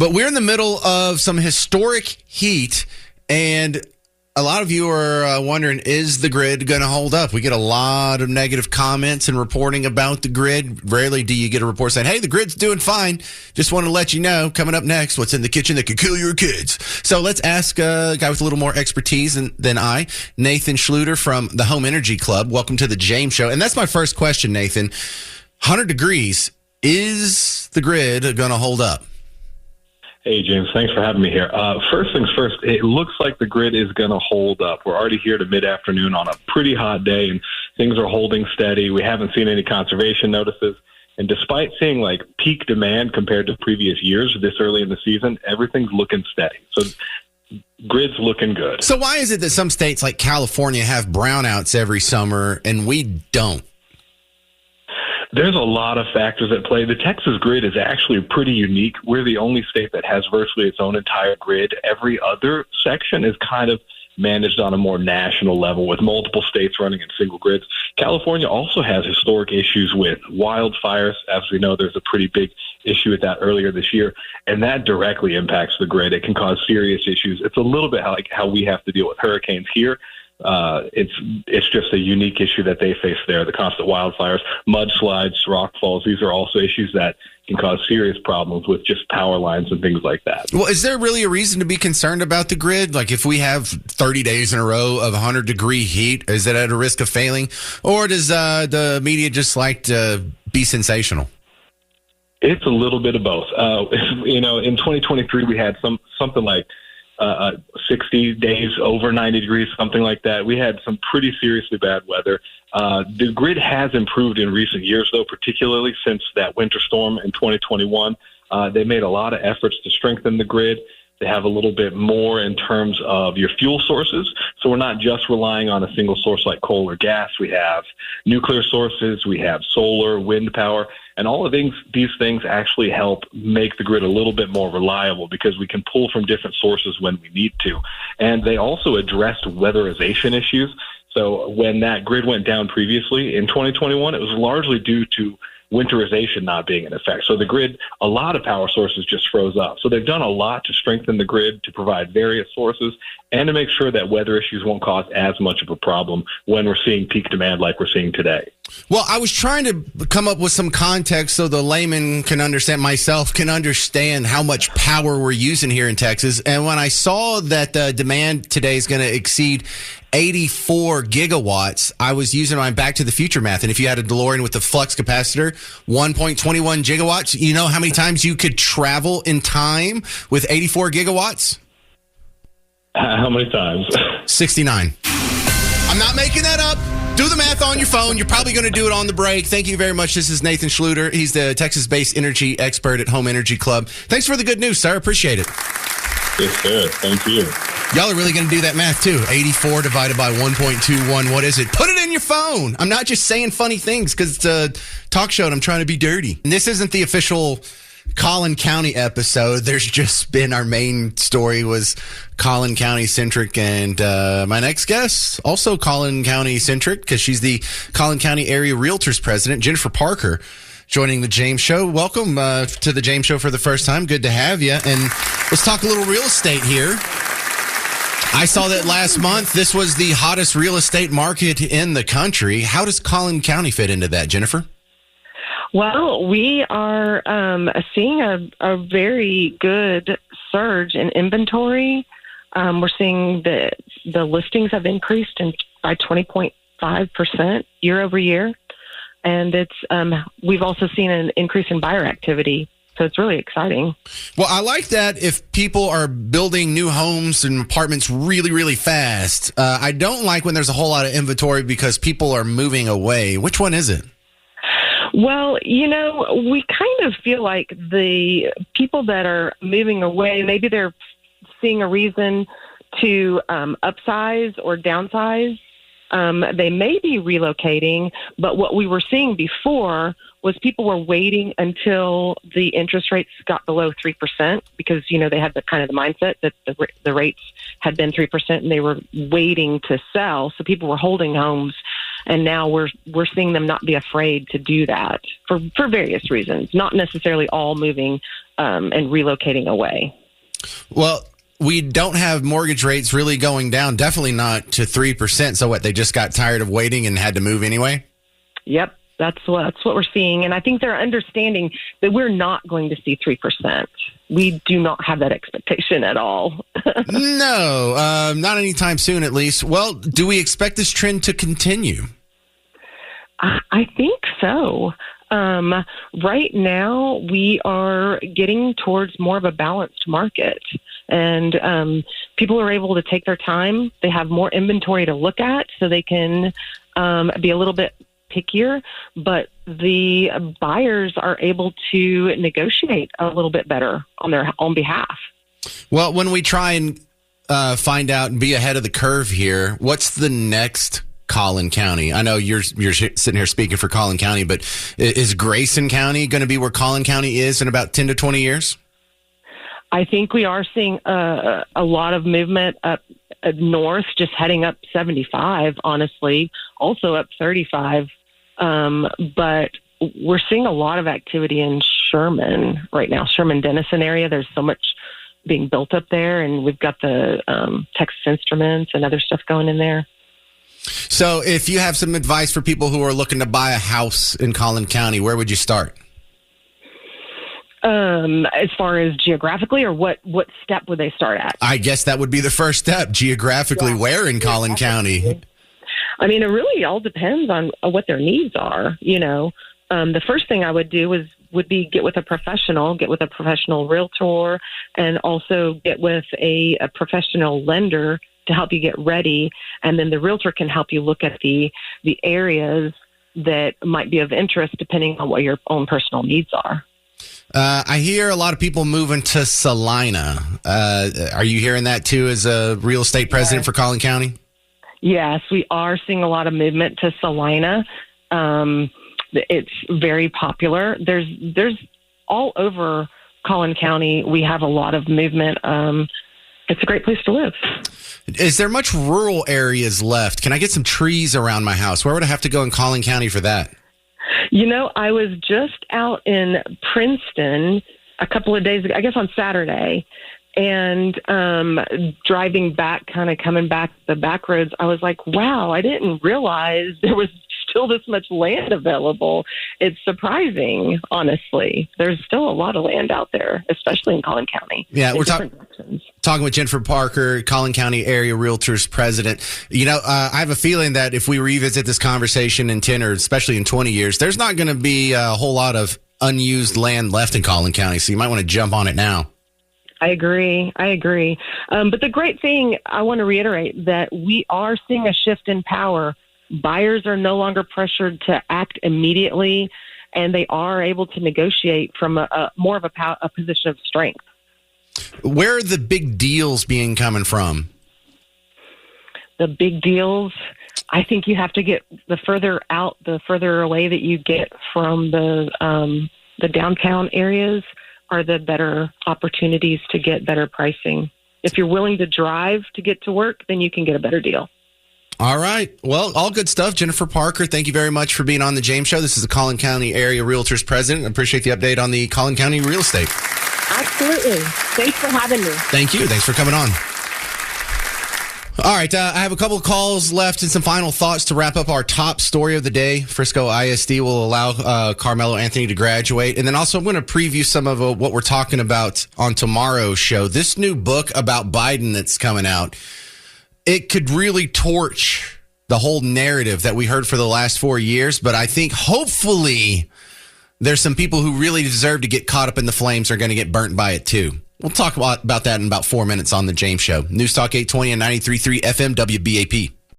But we're in the middle of some historic heat, and a lot of you are wondering, is the grid going to hold up? We get a lot of negative comments and reporting about the grid. Rarely do you get a report saying, hey, the grid's doing fine. Just want to let you know, coming up next, what's in the kitchen that could kill your kids. So let's ask a guy with a little more expertise than I, Nathan Schluter from the Home Energy Club. Welcome to the James Show. And that's my first question, Nathan. 100 degrees, is the grid going to hold up? Hey, James, thanks for having me here. First things first, it looks like the grid is going to hold up. We're already here to mid-afternoon on a pretty hot day, and things are holding steady. We haven't seen any conservation notices. And despite seeing like peak demand compared to previous years this early in the season, everything's looking steady. So grid's looking good. So why is it that some states like California have brownouts every summer and we don't? There's a lot of factors at play. The Texas grid is actually pretty unique. We're the only state that has virtually its own entire grid. Every other section is kind of managed on a more national level with multiple states running in single grids. California also has historic issues with wildfires. As we know, there's a pretty big issue with that earlier this year, and that directly impacts the grid. It can cause serious issues. It's a little bit like how we have to deal with hurricanes here. It's just a unique issue that they face there. The constant wildfires, mudslides, rock falls, these are also issues that can cause serious problems with just power lines and things like that. Well, is there really a reason to be concerned about the grid? Like if we have 30 days in a row of 100-degree heat, is it at a risk of failing? Or does the media just like to be sensational? It's a little bit of both. In 2023, we had something like 60 days over 90 degrees, something like that. We had some pretty seriously bad weather. The grid has improved in recent years, though, particularly since that winter storm in 2021. They made a lot of efforts to strengthen the grid. They have a little bit more in terms of your fuel sources. So we're not just relying on a single source like coal or gas. We have nuclear sources. We have solar, wind power. And all of these things actually help make the grid a little bit more reliable because we can pull from different sources when we need to. And they also addressed weatherization issues. So when that grid went down previously in 2021, it was largely due to winterization not being in effect. So the grid, a lot of power sources just froze up. So they've done a lot to strengthen the grid, to provide various sources, and to make sure that weather issues won't cause as much of a problem when we're seeing peak demand like we're seeing today. Well, I was trying to come up with some context so the layman can understand, myself can understand how much power we're using here in Texas. And when I saw that the demand today is going to exceed 84 gigawatts, I was using my Back to the Future math. And if you had a DeLorean with the flux capacitor, 1.21 gigawatts, you know how many times you could travel in time with 84 gigawatts? How many times? 69. I'm not making that up. Do the math on your phone. You're probably going to do it on the break. Thank you very much. This is Nathan Schluter. He's the Texas-based energy expert at Home Energy Club. Thanks for the good news, sir. Appreciate it. Yes, sir. Thank you. Y'all are really going to do that math, too. 84 divided by 1.21. What is it? Put it in your phone. I'm not just saying funny things because it's a talk show and I'm trying to be dirty. And this isn't the official Collin County episode. There's just been, our main story was Collin County centric, and my next guest also Collin County centric because she's the Collin County Area Realtors President, Jennifer Parker, joining the James Show. Welcome to the James Show for the first time. Good to have you. And let's talk a little real estate here. I saw that last month. This was the hottest real estate market in the country. How does Collin County fit into that, Jennifer? Well, we are seeing a very good surge in inventory. We're seeing the listings have increased by 20.5% year over year. And we've also seen an increase in buyer activity. So it's really exciting. Well, I like that if people are building new homes and apartments really, really fast. I don't like when there's a whole lot of inventory because people are moving away. Which one is it? Well, we kind of feel like the people that are moving away, maybe they're seeing a reason to upsize or downsize. They may be relocating, but what we were seeing before was people were waiting until the interest rates got below 3% because, they had the mindset that the rates had been 3% and they were waiting to sell. So people were holding homes And now we're seeing them not be afraid to do that for various reasons, not necessarily all moving and relocating away. Well, we don't have mortgage rates really going down, definitely not to 3%. So what, they just got tired of waiting and had to move anyway? Yep, that's what we're seeing. And I think they're understanding that we're not going to see 3%. We do not have that expectation at all. No, not anytime soon, at least. Well, do we expect this trend to continue? I think so. Right now, we are getting towards more of a balanced market, and people are able to take their time. They have more inventory to look at, so they can be a little bit pickier, but the buyers are able to negotiate a little bit better on their own behalf. Well, when we try and find out and be ahead of the curve here, what's the next Collin County? I know you're sitting here speaking for Collin County, but is Grayson County going to be where Collin County is in about 10 to 20 years? I think we are seeing a lot of movement up north, just heading up 75, honestly, also up 35. But we're seeing a lot of activity in Sherman right now, Sherman-Denison area. There's so much being built up there, and we've got the Texas Instruments and other stuff going in there. So if you have some advice for people who are looking to buy a house in Collin County, where would you start? As far as geographically, or what step would they start at? I guess that would be the first step, geographically. Yeah. Where in Collin County? I mean, it really all depends on what their needs are. You know, the first thing I would do would be get with a professional realtor, and also get with a professional lender to help you get ready. And then the realtor can help you look at the areas that might be of interest depending on what your own personal needs are. I hear a lot of people moving to Salina. Are you hearing that too as a real estate president for Collin County? Yes, we are seeing a lot of movement to Salina. It's very popular. There's all over Collin County. We have a lot of movement. It's a great place to live. Is there much rural areas left? Can I get some trees around my house? Where would I have to go in Collin County for that? You know, I was just out in Princeton a couple of days ago, I guess on Saturday, and driving back, kind of coming back the back roads, I was like, wow, I didn't realize there was still this much land available. It's surprising, honestly. There's still a lot of land out there, especially in Collin County. Yeah, we're talking with Jennifer Parker, Collin County Area Realtors President. You know, I have a feeling that if we revisit this conversation in 10 or especially in 20 years, there's not going to be a whole lot of unused land left in Collin County, so you might want to jump on it now. I agree. But the great thing, I want to reiterate that we are seeing a shift in power. Buyers are no longer pressured to act immediately, and they are able to negotiate from more of a position of strength. Where are the big deals coming from? The big deals, I think you have to get the further out, the further away that you get from the downtown areas are the better opportunities to get better pricing. If you're willing to drive to get to work, then you can get a better deal. All right. Well, all good stuff. Jennifer Parker, thank you very much for being on the James Show. This is the Collin County Area Realtors President. I appreciate the update on the Collin County real estate. Absolutely. Thanks for having me. Thank you. Thanks for coming on. All right. I have a couple of calls left and some final thoughts to wrap up our top story of the day. Frisco ISD will allow Carmelo Anthony to graduate. And then also I'm going to preview some of what we're talking about on tomorrow's show. This new book about Biden that's coming out, it could really torch the whole narrative that we heard for the last 4 years. But I think hopefully there's some people who really deserve to get caught up in the flames are going to get burnt by it too. We'll talk about that in about 4 minutes on the James Show. News Talk 820 and 93.3 FM WBAP.